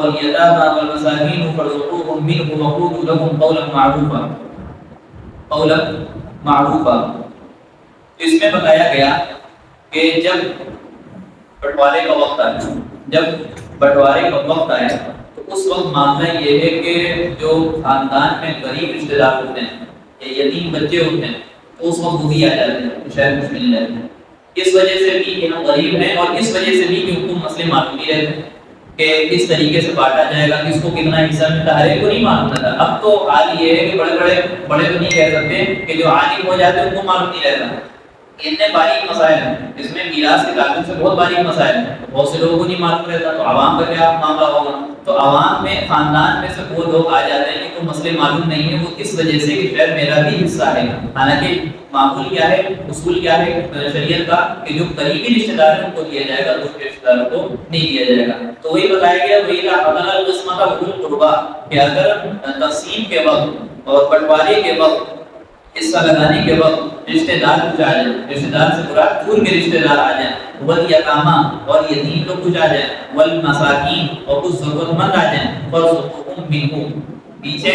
واليتامى والمساكين فارزقوهم منه وقولوا لهم قولا معروفا قولا معروفا۔ اس میں بتایا گیا کہ جب بٹوارے کا وقت آئے، جب بٹوارے کا وقت آئے تو اس وقت معاملہ یہ ہے کہ جو خاندان میں غریب رشتہ دار ہوتے ہیں یا یتیم بچے ہوتے ہیں تو اس وقت وہ بھی آ جاتے ہیں، شاید کچھ مل جاتے ہیں۔ اس وجہ سے بھی کہ ہم غریب ہیں اور اس وجہ سے بھی کہ ان کو مسئلے معلوم نہیں رہتے کہ کس طریقے سے بانٹا جائے گا، کس کو کتنا حصہ ملتا ہے، ہر ایک کو نہیں معلوم رہتا۔ اب تو حال یہ ہے کہ بڑے تو نہیں کہہ سکتے کہ جو عالم ہو جاتے ہیں ان کو معلوم نہیں رہتا۔ اتنے باریک مسائل ہیں، اس میں میراث کے تعلق سے بہت باریک مسائل ہیں، بہت سے لوگوں کو نہیں معلوم رہتا، تو عوام کا کیا معاملہ ہوگا؟ تو عوام میں خاندان میں سے وہ لوگ آ جاتے ہیں کہ مسئلے معلوم نہیں ہے، وہ اس وجہ سے کہ شاید میرا بھی حصہ ہے۔ حالانکہ معمول کیا ہے، اصول کیا ہے شریعت کا کہ جو قریبی رشتہ دار ہیں ان کو دیا جائے گا، دوسرے رشتہ داروں کو نہیں دیا جائے گا۔ تو وہی بتایا گیا وَإِذَا حَضَرَ الْقِسْمَةَ أُولُو الْقُرْبَىٰ کہ اگر تقسیم کے وقت اور بٹوارے کے وقت، حصہ لگانے کے وقت رشتہ دار کچھ آ جائیں، رشتہ دار سے مراد دور کے رشتہ دار آ جائیں، والیتاما اور یتیم لوگ کچھ آ جائیں، والمساکین اور کچھ ضرورت مند آ جائیں، فارزقوہم منہ، پیچھے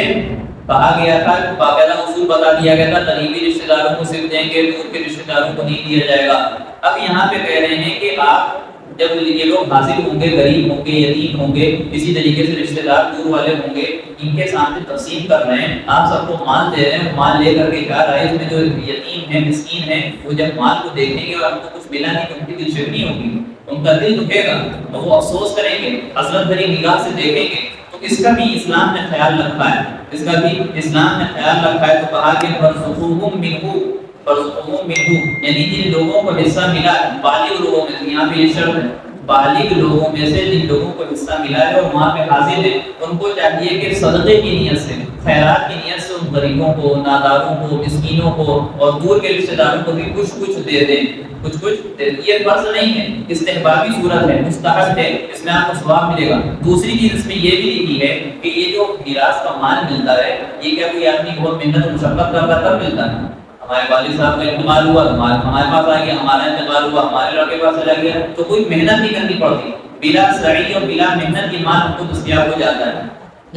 کہا گیا تھا، باقاعدہ اصول بتا دیا گیا تھا قریبی رشتہ داروں کو صرف دیں گے، دور کے رشتہ داروں کو نہیں دیا جائے گا۔ اب یہاں پہ کہہ رہے ہیں کہ آپ جب یہ لوگ حاصل ہوں گے، غریب ہوں گے، یتیم ہوں گے، اسی طریقے سے رشتہ دار دور والے ہوں گے، ان کے سامنے تقسیم کر رہے ہیں، آپ سب کو مال دے رہے ہیں، مال لے کر کے جا رہے ہیں، اس میں جو یتیم ہے، مسکین ہے، وہ جب مال کو دیکھیں گے اور ان کو کچھ ملا نہیں تو ان کی دل شکنی ہوگی، ان کا دل دکھے گا اور وہ افسوس کریں گے، حسرت بھری نگاہ سے دیکھیں گے۔ تو اس کا بھی اسلام نے خیال رکھا ہے، اس کا بھی اسلام نے خیال رکھا ہے۔ تو کہا کہ فارزقوہم منہ، فارزقوہم منہ، یعنی جن لوگوں کو حصہ ملا بالغ لوگوں میں سے، یہاں پہ یہ شرط ہے بالغ لوگوں میں سے جن لوگوں کو حصہ ملا ہے اور وہاں پہ حاضر ہے، ان کو چاہیے کہ صدقے کی نیت سے، خیرات کی نیت سے ان غریبوں کو، ناداروں کو، مسکینوں کو اور دور کے رشتہ داروں کو بھی کچھ دے دیں، کچھ دے دیں۔ یہ فرض نہیں ہے، استحبابی صورت ہے، مستحب ہے، اس میں آپ کو ثواب ملے گا۔ دوسری چیز اس میں یہ بھی لکھی ہے کہ یہ جو میراث کا مال ملتا ہے، یہ کیا کوئی آدمی بہت محنت و مشقت کرتا تب ملتا ہے؟ ہمارے والد صاحب کا انتقال ہوا تو مال ہمارے پاس آ گیا، ہمارا انتقال ہوا ہمارے لڑکے پاس چلا گیا، تو کوئی محنت نہیں کرنی پڑتی، بلا سعی اور بلا محنت کی مال ہم کو دستیاب ہو جاتا ہے۔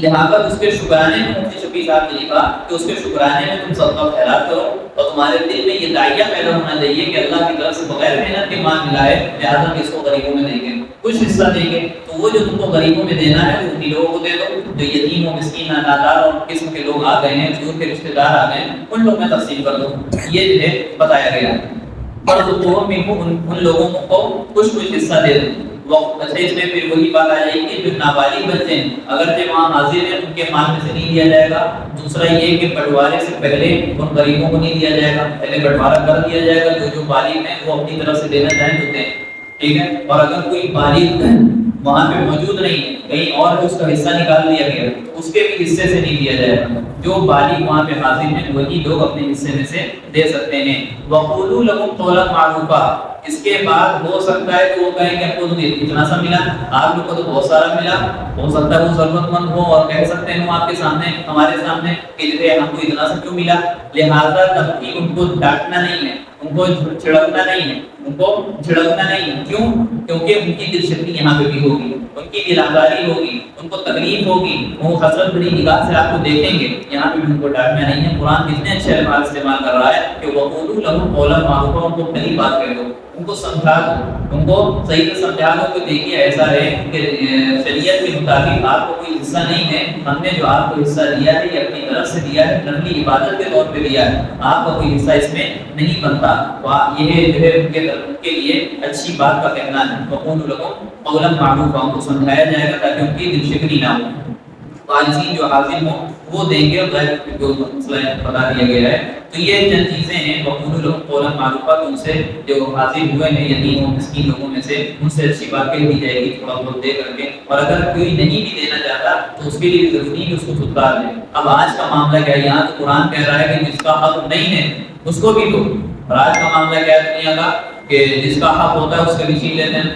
لہٰذا اس کے شکرانے میں مفتی شفیع صاحب نے لکھا کہ اس کے شکرانے میں تم صدقہ خیرات کرو اور تمہارے دل میں یہ داعیہ پیدا ہونا چاہیے کہ اللہ کی طرف سے بغیر محنت کے مال ملا ہے، لہٰذا ہم اس کو غریبوں میں دیں گے، کچھ حصہ دیں گے۔ تو وہ جو تم کو غریبوں میں دینا ہے وہ انہیں لوگوں کو دے دو جو یتیم و مسکین، نادار اور قسم کے لوگ آ گئے ہیں، دور کے رشتہ دار آ گئے ہیں، ان لوگ میں تقسیم کر دو۔ یہ جو ہے بتایا گیا فارزقوہم منہ، ان لوگوں کو کچھ حصہ دے دو۔ اچھا اس میں پھر وہی بات آ جائے گی کہ جو نابالغ بچے ہیں اگرچہ وہاں حاضر ہیں ان کے مال میں سے نہیں دیا جائے گا۔ دوسرا یہ کہ بٹوارے سے پہلے ان غریبوں کو نہیں دیا جائے گا، پہلے بٹوارا کر دیا جائے گا، جو بالغ ہیں وہ اپنی طرف سے دینا چاہیں تو دیں، ٹھیک ہے۔ اور اگر کوئی بالغ وہاں پہ موجود نہیں ہے، کہیں اور اس کا حصہ نکال دیا گیا تو اس کے بھی حصے سے نہیں دیا جائے گا، جو بالغ وہاں پہ حاضر ہیں وہی لوگ اپنے حصے میں سے دے سکتے ہیں۔ وقولوا لهم قولا معروفا، اس کے بعد ہو سکتا ہے کہ وہ کہیں کہ ہم کو تو اتنا سا ملا، آپ لوگ کو تو بہت سارا ملا، ہو سکتا ہے وہ ضرورت مند ہو اور کہہ سکتے ہیں آپ کے سامنے، ہمارے سامنے کہ ہم کو اتنا سا کیوں ملا۔ لہٰذا تب بھی ان کو ڈانٹنا نہیں ہے، ان کو چھڑکنا نہیں ہے، ان کو جھڑکنا نہیں ہے۔ کیوں؟ کیونکہ ان کی دل شکنی یہاں پہ بھی ہوگی، ان کی دل آزاری ہوگی، ان کو تکلیف ہوگی، وہ حسرت بھری نگاہ سے آپ کو دیکھیں گے، یہاں پہ بھی ان کو ڈانٹنا نہیں ہے۔ قرآن کتنے اچھے الفاظ استعمال کر رہا ہے کہ وقولوا لهم قولا معروفا، ان کو پہلی بات کہہ دو، ان کو سمجھا دو، ان کو صحیح سے سمجھا دو کہ دیکھیے ایسا ہے کہ شریعت کے مطابق آپ کو کوئی حصہ نہیں ہے، ہم نے جو آپ کو حصہ دیا ہے یہ اپنی طرف سے دیا ہے، نفلی عبادت کے طور پہ دیا ہے، آپ کا کوئی حصہ اس میں نہیں بنتا۔ یہ جو ہے ان کے لیے اچھی بات کا کہنا ہے، وقولوا لهم قولا معروفا، ان کو سمجھایا جائے گا تاکہ ان کی دل شکنی نہ ہو۔ وارثین جو حاضر ہوں وہ دیں گے، غیر جو مسئلہ بتا دیا گیا ہے۔ تو یہ چند چیزیں ہیں وقولوا لهم قولا معروفا، تو ان سے جو حاضر ہوئے ہیں یتیم و مسکین لوگوں میں سے ان سے اچھی بات کہہ دی جائے گی تھوڑا بہت دے کر کے، اور اگر کوئی نہیں بھی دینا چاہتا تو اس کے لیے ضروری ہے کہ اس کو پھٹکار دیں۔ اب آج کا معاملہ کیا ہے، یہاں تو قرآن کہہ رہا ہے کہ جس کا حق نہیں ہے اس کو بھی دو، اور آج کا معاملہ کیا ہے دنیا کا کہ جس کا حق ہوتا ہے اس کا بھی چھین لیتے ہیں۔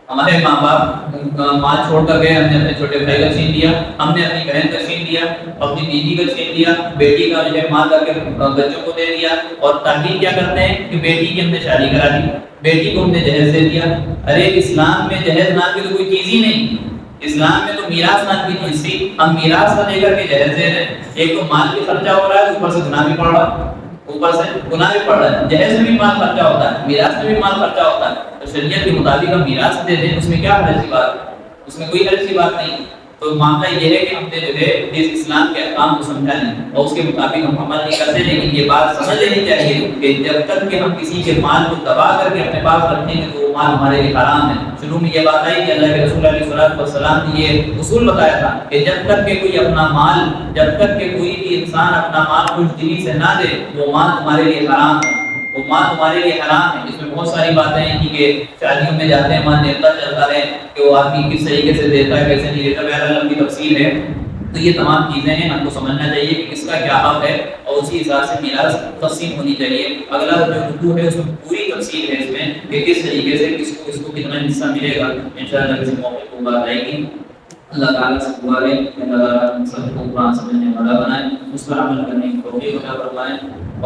ہمارے ماں باپ مال چھوڑ کر گئے، ہم نے اپنے چھوٹے بھائی کا چھین لیا، ہم نے اپنی بہن کا چھین لیا، اپنی بیوی کا چھین لیا، بیٹی کا جو ہے مال کر کے بچوں کو دے دیا، اور تحقیق کیا کرتے ہیں کہ بیٹی کی ہم نے شادی کرا دی، بیٹی کو ہم نے جہیز دے دیا۔ ارے اسلام میں جہیز نام کی تو کوئی چیز ہی نہیں، اسلام میں تو میراث نہ بھی نہیں سی، ہم میراث کا لے کر کے جہیز دے رہے ہیں، ایک تو مال بھی خرچہ ہو رہا ہے، اوپر سے گناہ بھی پڑ رہا ہے، اوپر سے گناہ بھی پڑ رہا ہے، جہیز میں بھی مال خرچہ ہوتا ہے، میراث میں بھی مال خرچہ ہوتا ہے، تو شریعت کے مطابق ہم میراث دے دیں، اس میں کیا حرج کی بات ہے؟ اس میں کوئی حرج کی بات نہیں۔ تو معاملہ یہ ہے کہ ہم نے جو ہے اس اسلام کے احکام کو سمجھا نہیں اور اس کے مطابق ہم عمل نہیں کرتے، لیکن یہ بات سمجھ لینی چاہیے کہ جب تک کہ ہم کسی کے مال کو دبا کر کے اپنے پاس رکھیں گے تو وہ مال ہمارے لیے حرام ہے۔ شروع میں یہ بات آئی کہ اللہ کے رسول علیہ الصلوۃ والسلام نے یہ اصول بتایا تھا کہ جب تک کہ کوئی اپنا مال، جب تک کہ کوئی بھی انسان اپنا مال خوش دلی سے نہ دے وہ مال تمہارے لیے حرام ہے، وہ مال تمہارے لیے حرام ہے۔ اس میں بہت ساری باتیں ہیں کہ شادیوں میں جاتے ہیں وہاں دیتا چلتا ہے کہ وہ آدمی کس طریقے سے دیتا ہے کیسے نہیں دیتا، بہرحال لمبی تفصیل ہے۔ تو یہ تمام چیزیں ہیں، ہم کو سمجھنا چاہیے کہ کس کا کیا حق ہے اور اسی حساب سے میراث تقسیم ہونی چاہیے۔ اگلا جو رکوع ہے اس میں پوری تفصیل ہے اس میں کہ کس طریقے سے کس کو کتنا حصہ ملے گا، انشاءاللہ کسی موقع کو بات آئے گی۔ اللہ تعالیٰ سے دعا ہے کہ اللہ تعالیٰ ہم سب کو قرآن سمجھنے والا بنائے، اس پر عمل کرنے کی توفیق عطا فرمائے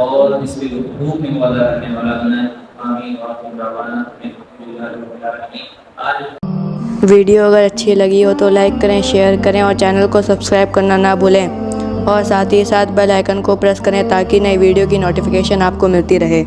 اور اس کے حقوق میں وعدہ رکھنے والا بنائے۔ آمین وآخر دعوانا الحمدللہ رب العالمین۔ ویڈیو اگر اچھی لگی ہو تو لائک کریں، شیئر کریں اور چینل کو سبسکرائب کرنا نہ بھولیں اور ساتھ ہی ساتھ بیل آئیکن کو پریس کریں تاکہ نئی ویڈیو کی نوٹیفیکیشن آپ کو ملتی رہے۔